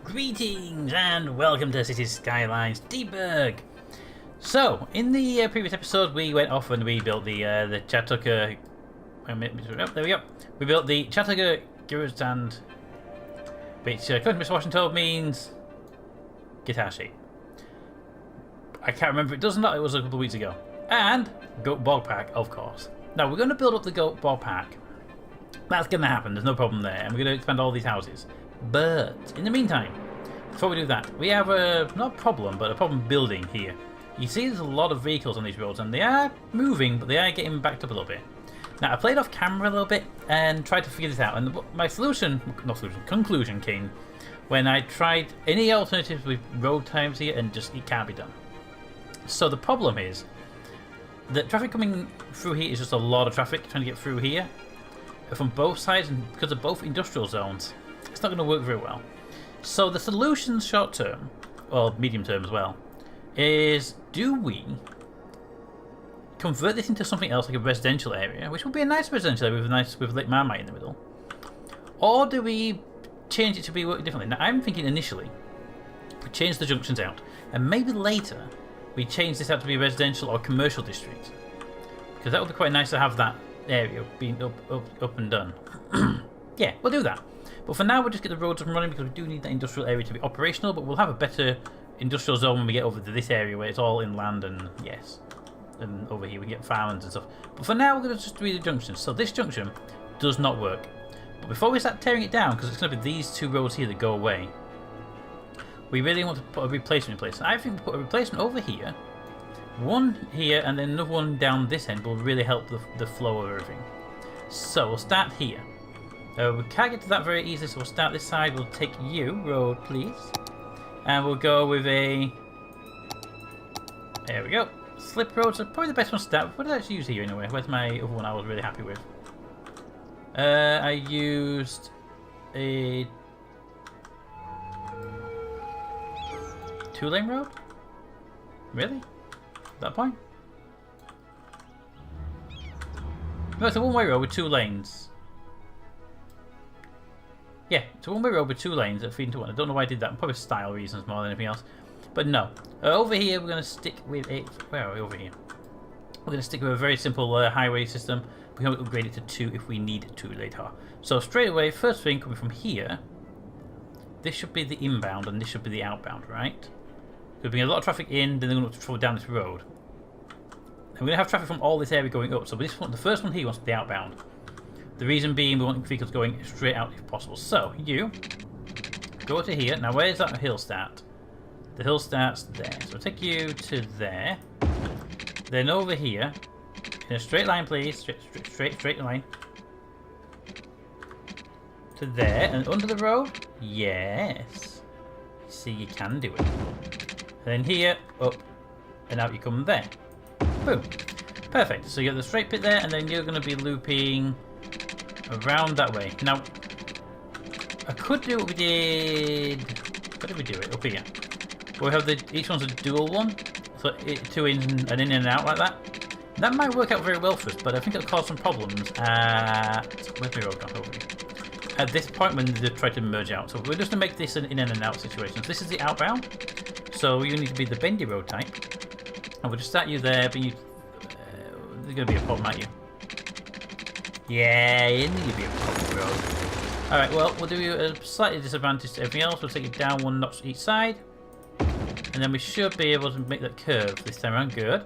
Greetings and welcome to Cities Skylines Deepburg. So, in the previous episode, we went off and we built the Chattanooga. Oh, there we go. We built the Chattanooga Garage Stand, which according to Mr. Washington means guitar shape. I can't remember if it does or not. It was a couple of weeks ago. And Goat Bog Pack, of course. Now we're going to build up the Goat Bog Pack. That's going to happen. There's no problem there, and we're going to expand all these houses. But in the meantime, before we do that, we have not a problem, but a problem building here. You see there's a lot of vehicles on these roads, and they are moving, but they are getting backed up a little bit. Now I played off camera a little bit and tried to figure this out, and my conclusion came when I tried any alternatives with road times here, and just it can't be done. So the problem is that traffic coming through here is just a lot of traffic trying to get through here from both sides, and because they're both industrial zones, it's not going to work very well. So the solution short term, or medium term as well, is do we convert this into something else like a residential area, which would be a nice residential area with Lake Marmite in the middle, or do we change it to be working differently? Now I'm thinking initially we change the junctions out, and maybe later we change this out to be a residential or commercial district, because that would be quite nice to have that area being up and done. Yeah, we'll do that. But for now, we'll just get the roads up and running because we do need that industrial area to be operational. But we'll have a better industrial zone when we get over to this area where it's all inland, and yes, and over here we get farmlands and stuff. But for now, we're going to just do the junctions. So this junction does not work. But before we start tearing it down, because it's going to be these two roads here that go away, we really want to put a replacement in place. I think we'll put a replacement over here, one here, and then another one down this end will really help the flow of everything. So we'll start here. We can't get to that very easily, so we'll start this side. We'll take you, road, please. And we'll go with a... There we go. Slip roads are probably the best one to start with. What did I actually use here anyway? Where's my other one I was really happy with? I used a... 2-lane road? Really? At that point? No, it's a one-way road with 2 lanes. Yeah, it's a one-way road with 2 lanes that feed into one. I don't know why I did that. Probably style reasons more than anything else. But no. Over here, we're going to stick with a... Where are we? Over here. We're going to stick with a very simple highway system. We can upgrade it to 2 if we need to later. So straight away, first thing coming from here, this should be the inbound and this should be the outbound, right? We're bringing a lot of traffic in, then they're going to travel down this road. And we're going to have traffic from all this area going up. So this one, the first one here wants to be outbound. The reason being we want vehicles going straight out if possible. So you go to here. Now where's that hill start? The hill starts there. So we'll take you to there. Then over here, in a straight line please. Straight line. To there and under the road? Yes. See, you can do it. Then here, up, and out you come there. Boom. Perfect. So you got the straight bit there, and then you're going to be looping around that way. Now, I could do what we did. How did we do it? Up here. We have each one's a dual one, so 2 in and in and out like that. That might work out very well for us, but I think it'll cause some problems at... Where's my road gone? Over here. At this point when they try to merge out. So we're just going to make this an in and out situation. So this is the outbound. So you need to be the bendy road type. And we'll just start you there, but you... there's going to be a problem, aren't you? Yeah, you need to be a problem road. Alright, well, we'll do you a slightly disadvantage to everything else. We'll take it down 1 notch each side. And then we should be able to make that curve this time around. Good.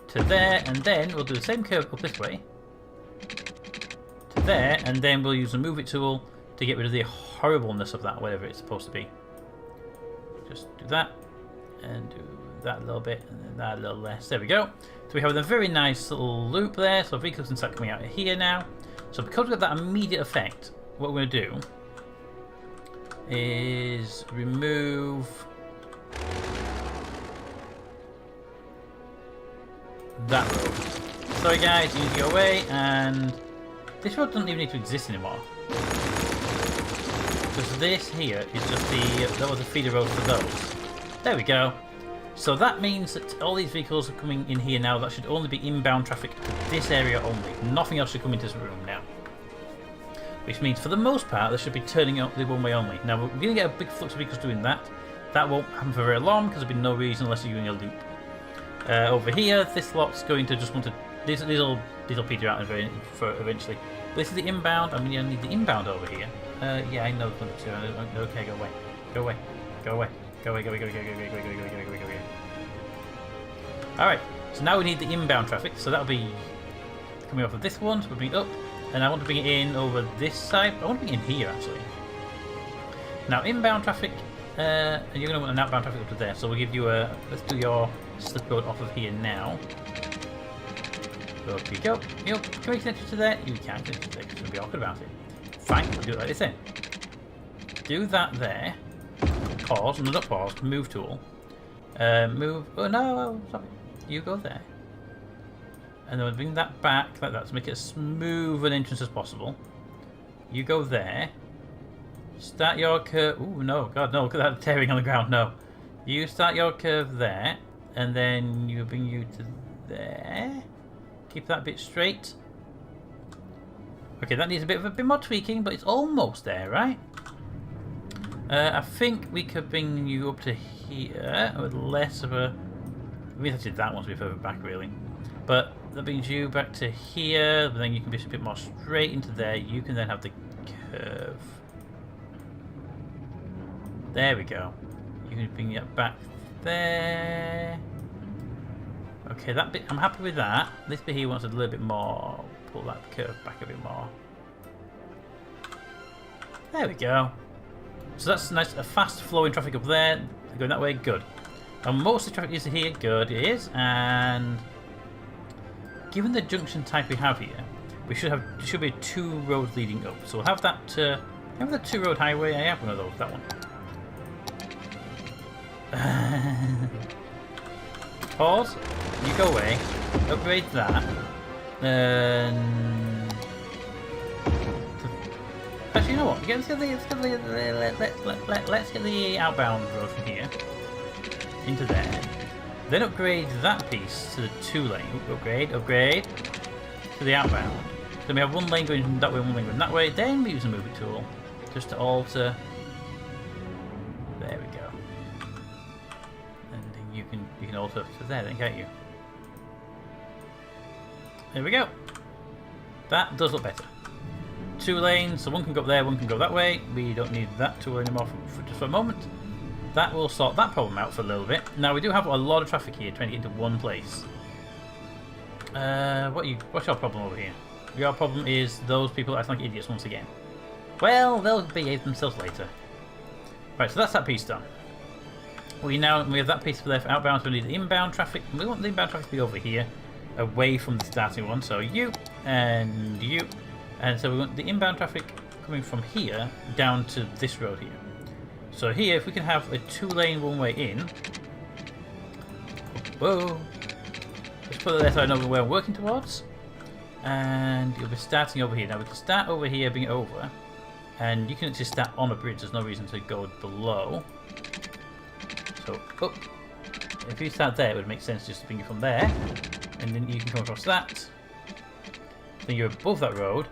To there, and then we'll do the same curve up this way. To there, and then we'll use the move it tool to get rid of the horribleness of that, whatever it's supposed to be. Just do that, and do that a little bit, and then that a little less. There we go. So we have a very nice little loop there, so vehicles can start coming out of here now. So because we've got that immediate effect, what we're going to do is remove that road. Sorry guys, you need to go away, and this road doesn't even need to exist anymore. Because this here is just that was a feeder road for those. There we go. So that means that all these vehicles are coming in here now. That should only be inbound traffic to this area only. Nothing else should come into this room now. which means for the most part they should be turning up the one way only. Now we're going to get a big flux of vehicles doing that. That won't happen for very long because there'll be no reason unless you're doing a loop. Over here, this lot's going to just want to. These will peter out for eventually. But this is the inbound. I mean, you need the inbound over here. Yeah, I know. Okay, go away. Go away. Go away. Go away. Go away. Go away. Go away. Go away. Go away. Go away. Go away. Go away. All right. So now we need the inbound traffic. So that'll be coming off of this one. So we'll bring it up, and I want to bring it in over this side. I want to bring it in here actually. Now inbound traffic. And you're going to want an outbound traffic up to there. So we'll give you a. Let's do your slip road off of here now. So up you go. Can we connect it to there? You can't connect it to there because you'll be awkward about it. Fine, we'll do it like this then. Do that there. Pause. No, not pause. Move tool. Move. Oh no, sorry. You go there. And then we'll bring that back like that to make it as smooth an entrance as possible. You go there. Start your curve. Ooh, no, God, no, look at that tearing on the ground. No. You start your curve there, and then you bring you to there. Keep that bit straight. Okay, that needs a bit more tweaking, but it's almost there, right? I think we could bring you up to here with less of a. We have to do that one to be further back, really. But that brings you back to here, but then you can be a bit more straight into there. You can then have the curve. There we go. You can bring it back there. Okay, that bit, I'm happy with that. This bit here wants a little bit more. Pull that curve back a bit more. There we go. So that's nice, a fast flowing traffic up there. Going that way, good. And most of the traffic is here, good it is. And given the junction type we have here, we should be 2 roads leading up. So we'll have that. Have the 2-road highway. I have one of those. That one. Pause. You go away. Upgrade that. Actually, you know what? Let's get the outbound road from here into there. Then upgrade that piece to the 2-lane. Upgrade to the outbound. Then we have 1 lane going that way, 1 lane going that way. Then we use a movie tool just to alter. There we go. And then you can alter to there, then can't you? There we go. That does look better. 2 lanes, so 1 can go up there, 1 can go that way. We don't need that tool anymore for just for a moment. That will sort that problem out for a little bit. Now we do have a lot of traffic here trying to get into one place. What's your problem over here? Your problem is those people acting like idiots once again. Well, they'll behave themselves later. Right, so that's that piece done. We have that piece there for outbound, so we need the inbound traffic. We want the inbound traffic to be over here, away from the starting one. So you and you. And so we want the inbound traffic coming from here down to this road here. So here, if we can have a 2-lane one-way in. Whoa. Let's put it there so I know where I'm working towards. And you'll be starting over here. Now we can start over here, bring it over. And you can actually start on a bridge. There's no reason to go below. So, up. If you start there, it would make sense just to bring it from there. And then you can come across that. Then you're above that road.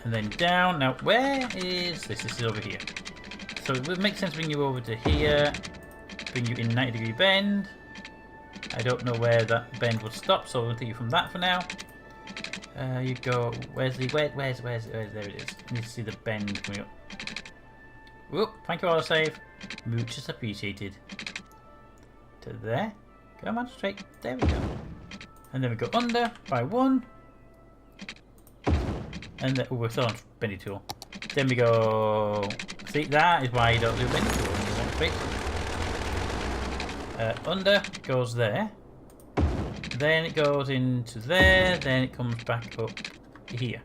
And then down. Now, where is this? This is over here. So it would make sense to bring you over to here. Bring you in 90-degree bend. I don't know where that bend would stop, so we'll take you from that for now. You go. Where's there it is. You need to see the bend coming up. Whoop! Thank you, autosave. Much is appreciated. To there. Come on, straight. There we go. And then we go under by 1. And then, we're still on bendy tool. Then we go. See, that is why you don't do bendy tool when you want straight. Under goes there. Then it goes into there. Then it comes back up here.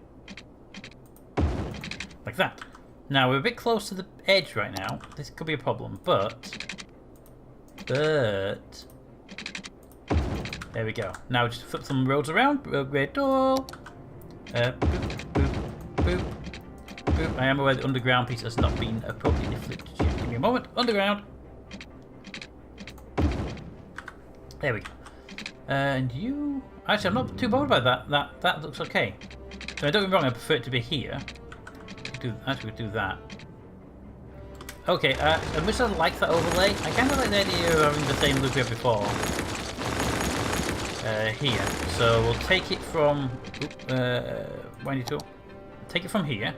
Like that. Now we're a bit close to the edge right now. This could be a problem, but there we go. Now just flip some roads around. Upgrade tool. Boop, boop, boop, boop. I am aware the underground piece has not been appropriately flipped yet. Give me a moment. Underground. There we go. And you. Actually, I'm not too bothered by that. That looks okay. So don't get me wrong, I prefer it to be here. Actually, we could do that. Okay, I wish I liked that overlay. I kind of like the idea of having the same loop we had before. Here. So we'll take it from... windy tool. Take it from here.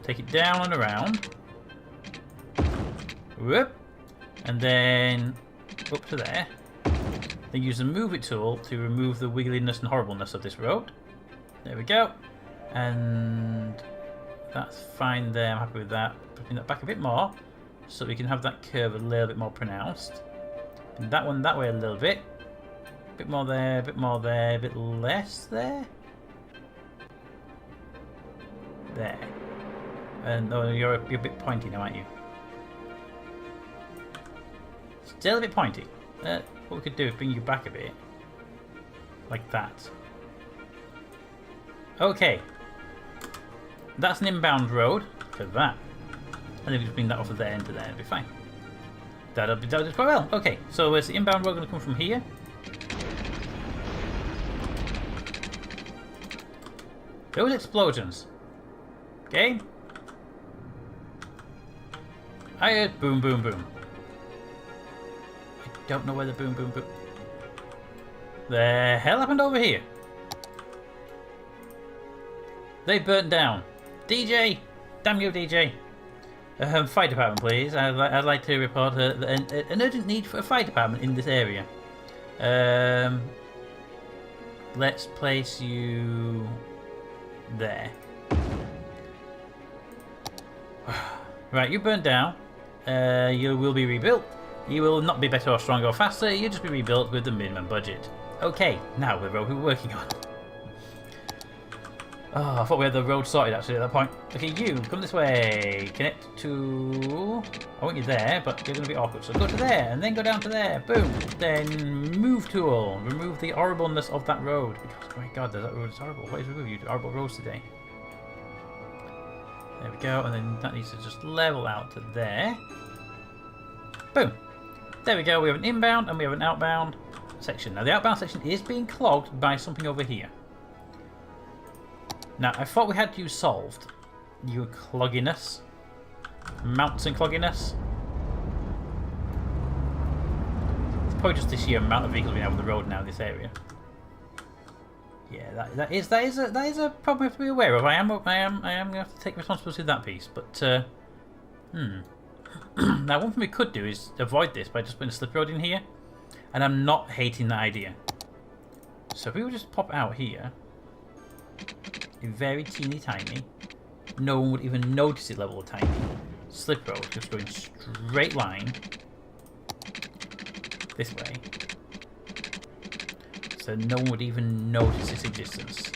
Take it down and around. Whoop. And then up to there. Then use the move it tool to remove the wiggliness and horribleness of this road. There we go. And that's fine there. I'm happy with that. Putting that back a bit more so we can have that curve a little bit more pronounced. And that one that way a little bit. A bit more there, a bit more there, a bit less there. There. And oh, you're a bit pointy now, aren't you? Still a bit pointy. What we could do is bring you back a bit. Like that. Okay. That's an inbound road. Look at that. And then we just bring that off of there into there. It'll be fine. That'll do quite well. Okay, so where's the inbound road going to come from here? Those explosions. Okay. I heard boom, boom, boom. I don't know where the boom, boom, boom. The hell happened over here? They burnt down. DJ! Damn you, DJ! Fire department, please. I'd like to report an urgent need for a fire department in this area. Let's place you there. Right, you burnt down. You will be rebuilt. You will not be better or stronger or faster. You'll just be rebuilt with the minimum budget. Okay, now the road we're working on. Oh, I thought we had the road sorted actually at that point. Okay, you, come this way. Connect to... I want you there, but you're going to be awkward. So go to there, and then go down to there. Boom. Then move tool. Remove the horribleness of that road. Oh my god, that road is horrible. What is with you? Horrible roads today. There we go, and then that needs to just level out to there. Boom. There we go, we have an inbound and we have an outbound section. Now the outbound section is being clogged by something over here. Now I thought we had you solved. Your clogginess. Mountain clogginess. It's probably just the sheer amount of vehicles we have on the road now in this area. Yeah, that is a problem we have to be aware of. I am going to have to take responsibility of that piece, but now one thing we could do is avoid this by just putting a slip road in here, and I'm not hating that idea. So if we would just pop out here, very teeny tiny, no one would even notice it level of tiny. Slip road, just going straight line this way. So no one would even notice its existence.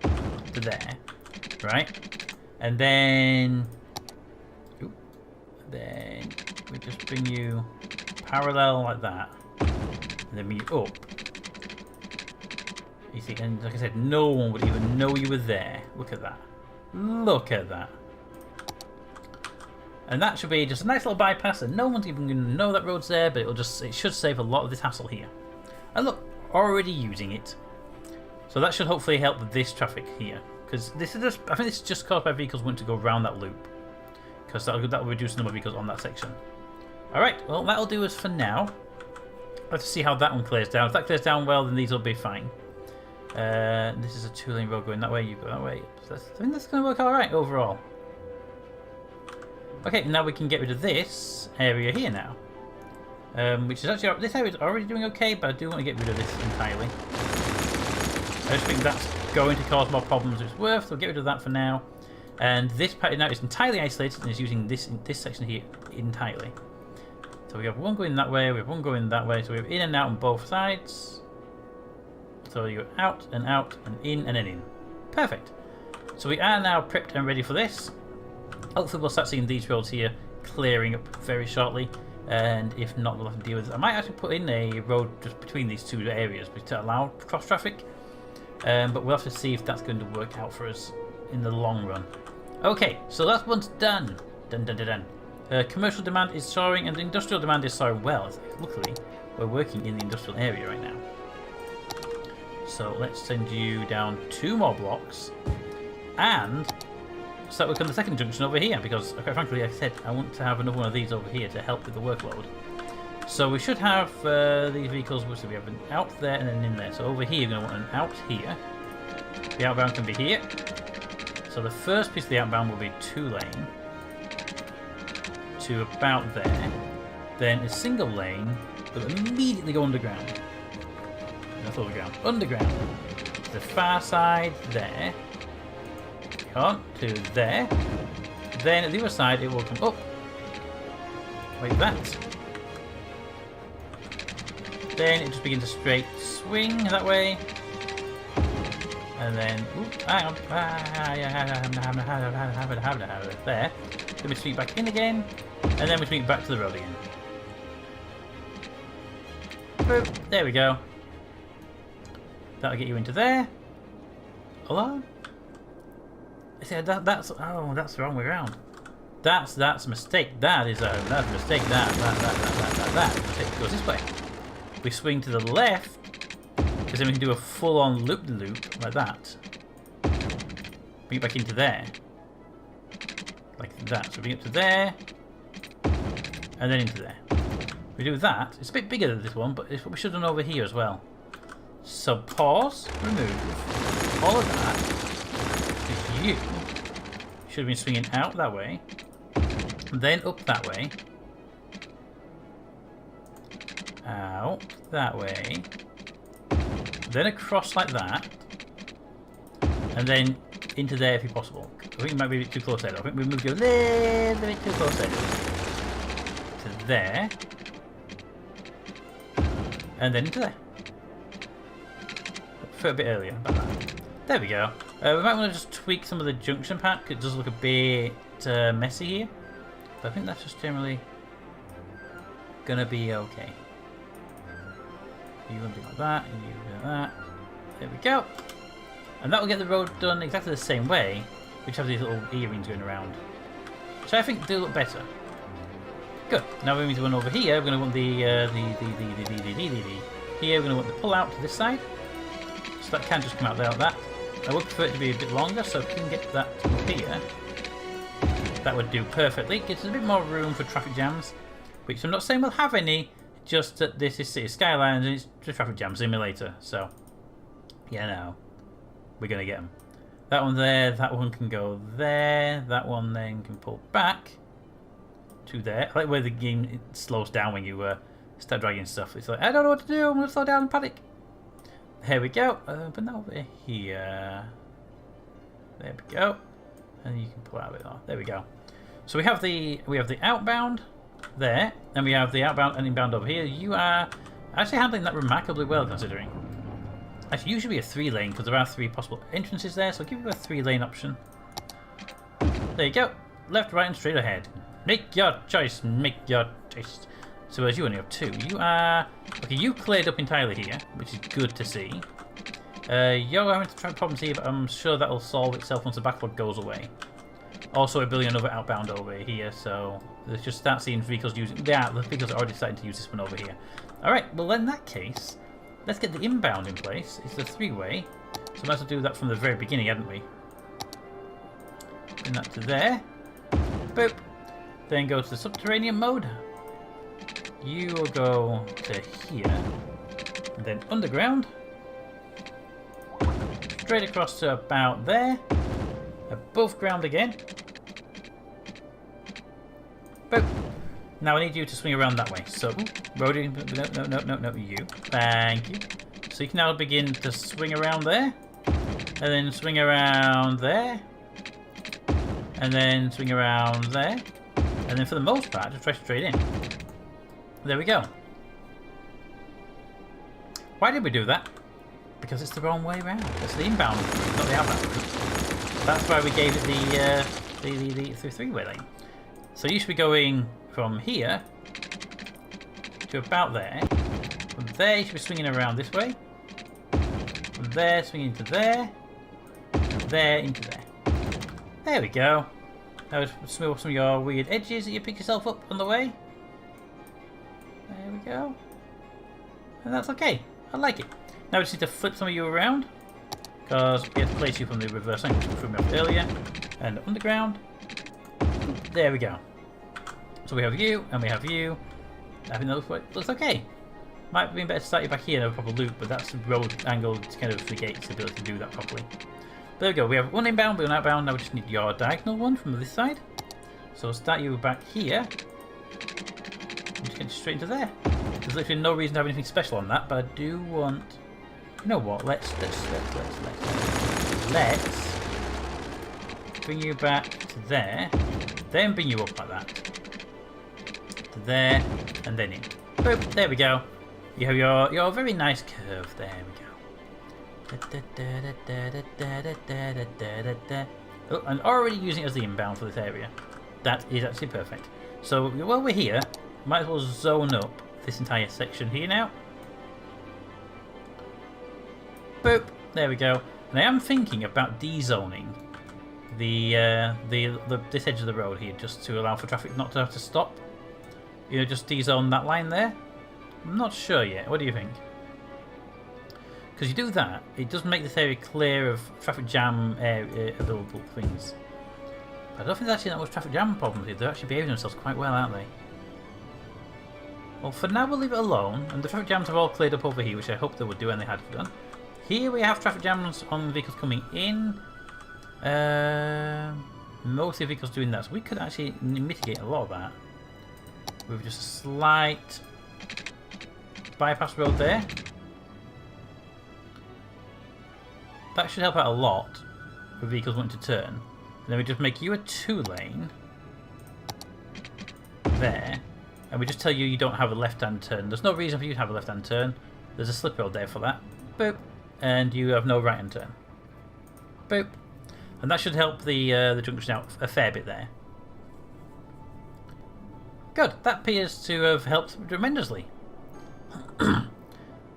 To there, right? And then, we just bring you parallel like that, and then bring you up. You see, and like I said, no one would even know you were there. Look at that. Look at that. And that should be just a nice little bypass, and no one's even going to know that road's there, but it should save a lot of this hassle here. And look, already using it. So that should hopefully help with this traffic here. Because this is just, I think this is just caused by vehicles wanting to go around that loop. Because that will reduce the number of vehicles on that section. Alright, well that'll do us for now. Let's see how that one clears down. If that clears down well, then these will be fine. This is a 2-lane road going that way, you go that way. So I think that's going to work alright overall. Okay, now we can get rid of this area here now. Which is actually, this area is already doing okay, but I do want to get rid of this entirely. I just think that's going to cause more problems than it's worth, so we'll get rid of that for now. And this part now is entirely isolated and is using this section here entirely. So we have one going that way, we have one going that way, so we have in and out on both sides. So you're out and in and then in. Perfect. So we are now prepped and ready for this. Hopefully we'll start seeing these roads here clearing up very shortly, and if not we'll have to deal with it. I might actually put in a road just between these two areas to allow cross traffic, but we'll have to see if that's going to work out for us in the long run. Okay, so that one's done. Commercial demand is soaring and industrial demand is soaring well. Luckily we're working in the industrial area right now. So let's send you down 2 more blocks and start working on the second junction over here, because quite frankly, like I said, I want to have another one of these over here to help with the workload. So we should have these vehicles, which we have an out there and then in there. So over here, you're going to want an out here. The outbound can be here. So the first piece of the outbound will be 2-lane to about there. Then a single lane will immediately go underground. That's overground. Underground. To the far side there. On to there. Then at the other side, it will come up like that. Then it just begins a straight swing that way. And then, hang on. There. Then we swing back in again. And then we swing back to the road again. Boop. There we go. That'll get you into there. Hold on. That's the wrong way around. That's a mistake. That's a mistake. That mistake goes this way. We swing to the left, because then we can do a full-on loop-de-loop like that. Bring it back into there, like that. So bring it up to there, and then into there. We do that. It's a bit bigger than this one, but it's what we should have done over here as well. So pause, remove all of that. You should have been swinging out that way, then up that way, out that way, then across like that, and then into there if possible. I think it might be a bit too close there. I think we moved you a little bit too close there. To there, and then into there. For a bit earlier. There we go. We might want to just tweak some of the junction pack. It does look a bit messy here, but I think that's just generally gonna be okay. You want to do like that, and you do like that. There we go. And that will get the road done exactly the same way, which have these little earrings going around. So I think they look better. Good. Now we need to run over here. We're going to want here. We're going to want the pull out to this side. So that can just come out there like that. I would prefer it to be a bit longer, so if we can get that up here, that would do perfectly. It gives us a bit more room for traffic jams, which I'm not saying we'll have any, just that this is City Skylines and it's a traffic jam simulator. So, yeah, no, we're going to get them. That one there, that one can go there, that one then can pull back to there. I like where the game slows down when you start dragging stuff. It's like, I don't know what to do, I'm going to slow down and panic. There we go. But now over here. There we go. And you can pull out a bit more. There we go. So we have the outbound there, and we have the outbound and inbound over here. You are actually handling that remarkably well, considering. Actually, usually a 3-lane because there are 3 possible entrances there. So I'll give you a 3-lane option. There you go. Left, right, and straight ahead. Make your choice. Make your choice. So as you only have 2, you are... Okay, you cleared up entirely here, which is good to see. You're having to try problems here, but I'm sure that'll solve itself once the backlog goes away. Also, we're building another outbound over here, so let's just start seeing vehicles using... Yeah, the vehicles are already starting to use this one over here. Alright, well in that case, let's get the inbound in place. It's a 3-way, so we might as well do that from the very beginning, hadn't we? Bring that to there. Boop. Then go to the subterranean mode. You will go to here, and then underground, straight across to about there, above ground again. Boop. Now I need you to swing around that way. So, roading, no, you. Thank you. So you can now begin to swing around there, and then swing around there, and then swing around there, and then for the most part, just try straight in. There we go. Why did we do that? Because it's the wrong way around. It's the inbound route, not the outbound route. That's why we gave it the 3-way lane. So you should be going from here to about there. From there you should be swinging around this way. From there swinging to there. From there into there. There we go. Now smooth some of your weird edges that you pick yourself up on the way. There we go. And that's okay. I like it. Now we just need to flip some of you around, because we had to place you from the reverse angle we threw me off earlier. And underground. There we go. So we have you, and we have you. I think that looks okay. Might have been better to start you back here in a proper loop, but that's the road angle to kind of negates the ability to do that properly. There we go. We have one inbound, one outbound. Now we just need your diagonal one from this side. So we'll start you back here. And just get straight into there. There's literally no reason to have anything special on that, but I do want. You know what? Let's bring you back to there. Then bring you up like that. To there, and then in. Boop, there we go. You have your very nice curve. There we go. Oh, I'm already using it as the inbound for this area. That is actually perfect. So while we're here, might as well zone up this entire section here now. Boop, there we go. And I am thinking about dezoning this edge of the road here, just to allow for traffic not to have to stop. You know, just dezone that line there. I'm not sure yet. What do you think? Because you do that, it does make this area clear of traffic jam available things. But I don't think there's actually that much traffic jam problems here. They're actually behaving themselves quite well, aren't they? Well, for now we'll leave it alone. And the traffic jams have all cleared up over here, which I hope they would do, and they had done. Here we have traffic jams on vehicles coming in. Mostly vehicles doing that, so we could actually mitigate a lot of that with just a slight bypass road there. That should help out a lot with vehicles wanting to turn. And then we just make you a 2-lane there, and we just tell you don't have a left-hand turn. There's no reason for you to have a left-hand turn. There's a slip road there for that. Boop. And you have no right-hand turn. Boop. And that should help the junction out a fair bit there. Good. That appears to have helped tremendously.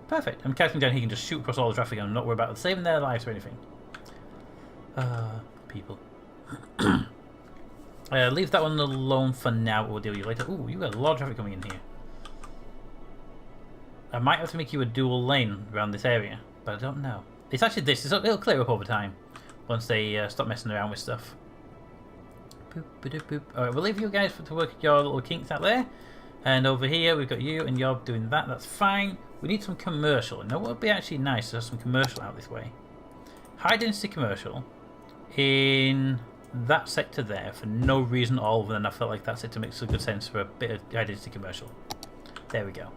Perfect. I'm counting down. He can just shoot across all the traffic and not worry about saving their lives or anything. People. Leave that one alone for now. We'll deal with you later. Ooh, you got a lot of traffic coming in here. I might have to make you a dual lane around this area, but I don't know. It's actually this. It'll clear up over time once they stop messing around with stuff. Boop, boop, boop. Alright, we'll leave you guys to work your little kinks out there. And over here we've got you and you're doing that. That's fine. We need some commercial. Now what would be actually nice to have some commercial out this way. High density commercial in that sector there for no reason at all, other than I felt like that sector makes a good sense for a bit of high density commercial. There we go.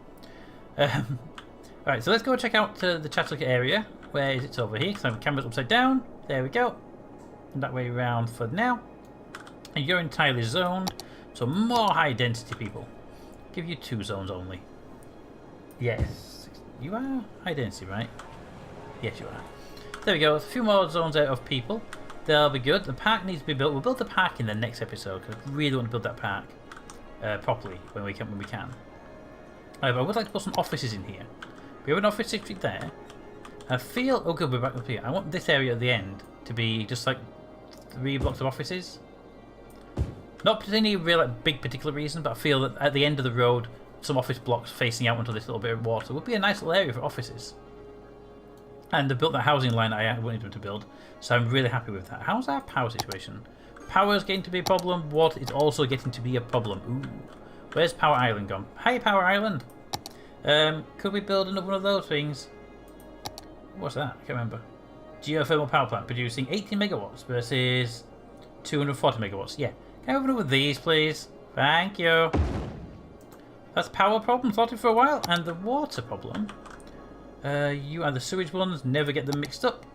Alright, so let's go check out the Chattanooga area. Where is it? It's over here, because the camera's upside down. There we go. And that way around for now. And you're entirely zoned. So more high density people. Give you 2 zones only. Yes. You are high density, right? Yes, you are. There we go. A few more zones out of people. They'll be good. The park needs to be built. We'll build the park in the next episode, because I really want to build that park properly when we can. But I would like to put some offices in here. We have an office district there. I feel... Oh good, we're back up here. I want this area at the end to be just like 3 blocks of offices. Not for any real big particular reason, but I feel that at the end of the road, some office blocks facing out onto this little bit of water would be a nice little area for offices. And they built that housing line I wanted them to build, so I'm really happy with that. How's our power situation? Power is getting to be a problem. Water is also getting to be a problem. Ooh. Where's Power Island gone? Hi, Power Island. Could we build another one of those things? What's that? I can't remember. Geothermal power plant producing 80 megawatts versus 240 megawatts. Yeah. Can I have one of these, please? Thank you. That's power problem sorted for a while. And the water problem. You are the sewage ones. Never get them mixed up.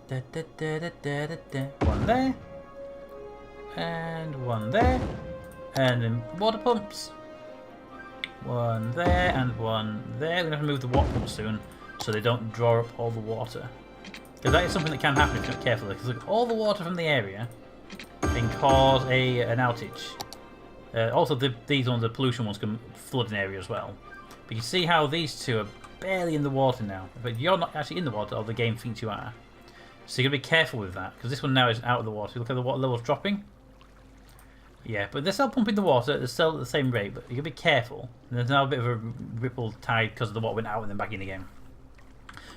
One there. And one there. And then water pumps. One there and one there. We're going to have to move the water pumps soon so they don't draw up all the water. Because that is something that can happen if you're not careful. Because look, all the water from the area can cause an outage. Also, these ones, the pollution ones, can flood an area as well. But you see how these two are barely in the water now. But you're not actually in the water, or the game thinks you are. So you've got to be careful with that. Because this one now is out of the water. Look at the water levels dropping. Yeah, but they're still pumping the water. They're still at the same rate, but you got to be careful. And there's now a bit of a ripple tide because the water went out and then back in again.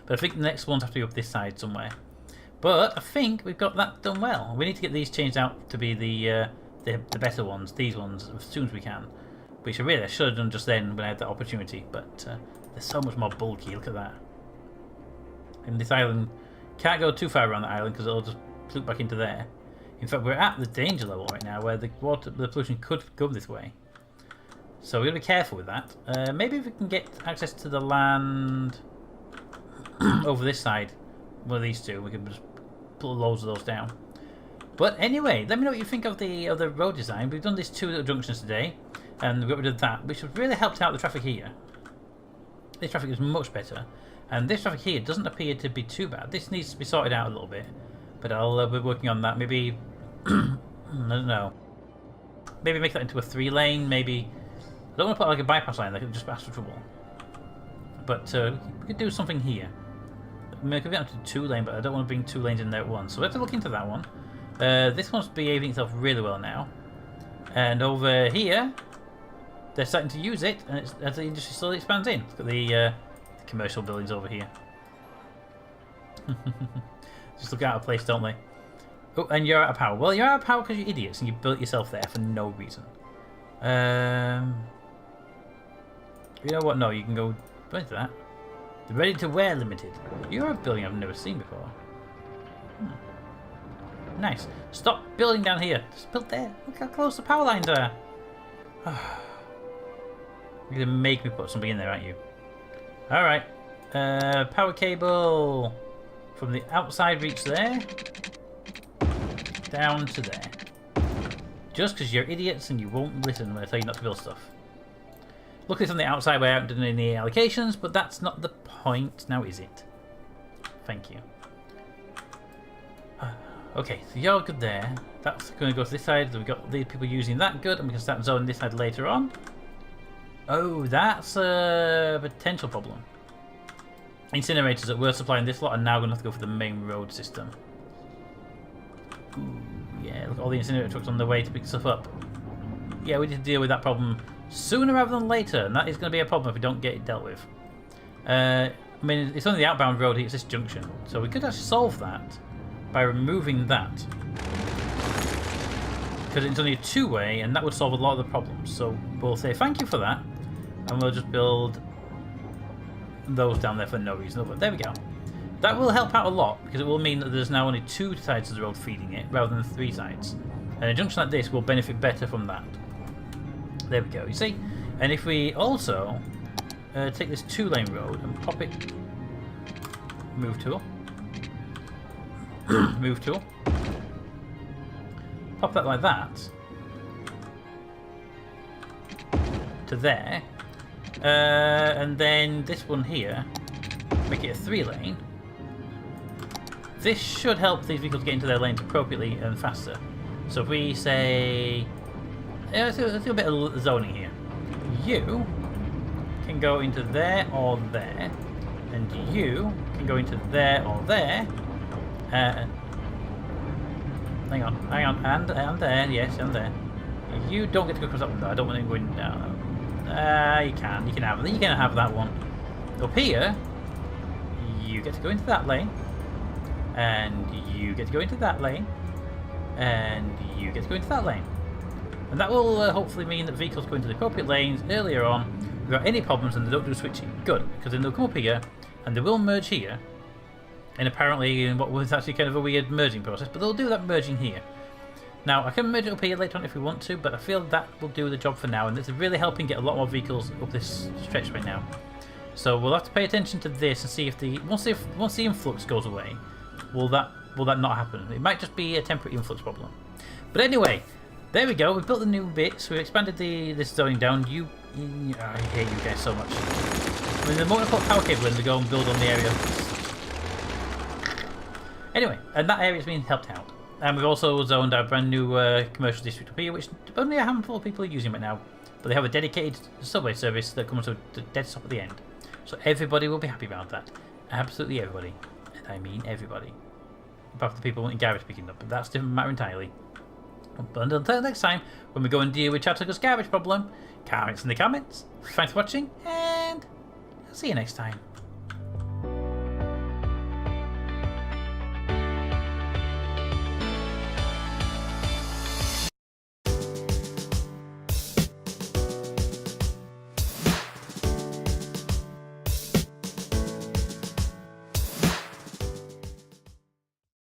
But I think the next ones have to be up this side somewhere. But I think we've got that done well. We need to get these changed out to be the better ones, these ones, as soon as we can. Which I should have done just then when I had that opportunity. But they're so much more bulky. Look at that. And this island can't go too far around the island because it'll just loop back into there. In fact, we're at the danger level right now where the pollution could go this way. So we've got to be careful with that. Maybe if we can get access to the land over this side, one of these two, we can just put loads of those down. But anyway, let me know what you think of the road design. We've done these 2 little junctions today, and we got rid of that, which has really helped out the traffic here. This traffic is much better, and this traffic here doesn't appear to be too bad. This needs to be sorted out a little bit, but I'll be working on that. Maybe I don't know. Maybe make that into a 3-lane. Maybe I don't want to put like a bypass line that could just pass for trouble. But we could do something here. Make it up to 2-lane, but I don't want to bring 2 lanes in there at once. So we have to look into that one. This one's behaving itself really well now. And over here, they're starting to use it, and as the industry slowly expands in. Look at the commercial buildings over here. Just look out of place, don't they? Oh, and you're out of power. Well, you're out of power because you're idiots, and you built yourself there for no reason. You know what? No, you can go into that. The Ready to Wear Limited. You're a building I've never seen before. Nice. Stop building down here. Just build there. Look how close the power lines are. You're going to make me put something in there, aren't you? Alright. Power cable from the outside reach there down to there. Just because you're idiots and you won't listen when I tell you not to build stuff. Luckily from the outside we haven't done any allocations, but that's not the point now, is it? Thank you. Okay, so you're good there. That's going to go to this side. So we've got these people using that good, and we can start zoning this side later on. Oh, that's a potential problem. Incinerators that were supplying this lot are now going to have to go for the main road system. Ooh, yeah, look at all the incinerator trucks on the way to pick stuff up. Yeah, we need to deal with that problem sooner rather than later, and that is going to be a problem if we don't get it dealt with. I mean, it's only the outbound road here, it's this junction, so we could actually solve that by removing that. Because it's only a 2-way, and that would solve a lot of the problems. So we'll say thank you for that, and we'll just build those down there for no reason. But there we go. That will help out a lot, because it will mean that there's now only 2 sides of the road feeding it, rather than 3 sides. And a junction like this will benefit better from that. There we go, you see? And if we also take this 2-lane road and pop it... Move tool. Move tool. Pop that like that. To there. And then this one here, make it a 3-lane. This should help these vehicles get into their lanes appropriately and faster. So if we say... let's do a bit of zoning here. You can go into there or there. And you can go into there or there. Hang on, and there, yes, and there. You don't get to go across that window. I don't want to go in down. You can have that one. Up here, you get to go into that lane, and you get to go into that lane, and you get to go into that lane. And that will hopefully mean that vehicles go into the appropriate lanes earlier on without any problems, and they don't do switching. Good, because then they'll come up here, and they will merge here. And apparently in what was actually kind of a weird merging process, but they'll do that merging here. Now, I can merge it up here later on if we want to, but I feel that will do the job for now, and it's really helping get a lot more vehicles up this stretch right now. So we'll have to pay attention to this and see if once the influx goes away, will that not happen? It might just be a temporary influx problem. But anyway, there we go. We've built the new bits. We've expanded this zoning down. I hate you guys so much. I mean, the more I put power cable in, they go and build on the area. Anyway, and that area's been helped out. And we've also zoned our brand new commercial district up here, which only a handful of people are using right now. But they have a dedicated subway service that comes to the dead stop at the end. So everybody will be happy about that. Absolutely everybody. And I mean everybody. Apart from the people wanting garbage picking up, but that's a different matter entirely. But until next time, when we go and deal with Chattanooga's garbage problem, comments in the comments. Thanks for watching, and I'll see you next time.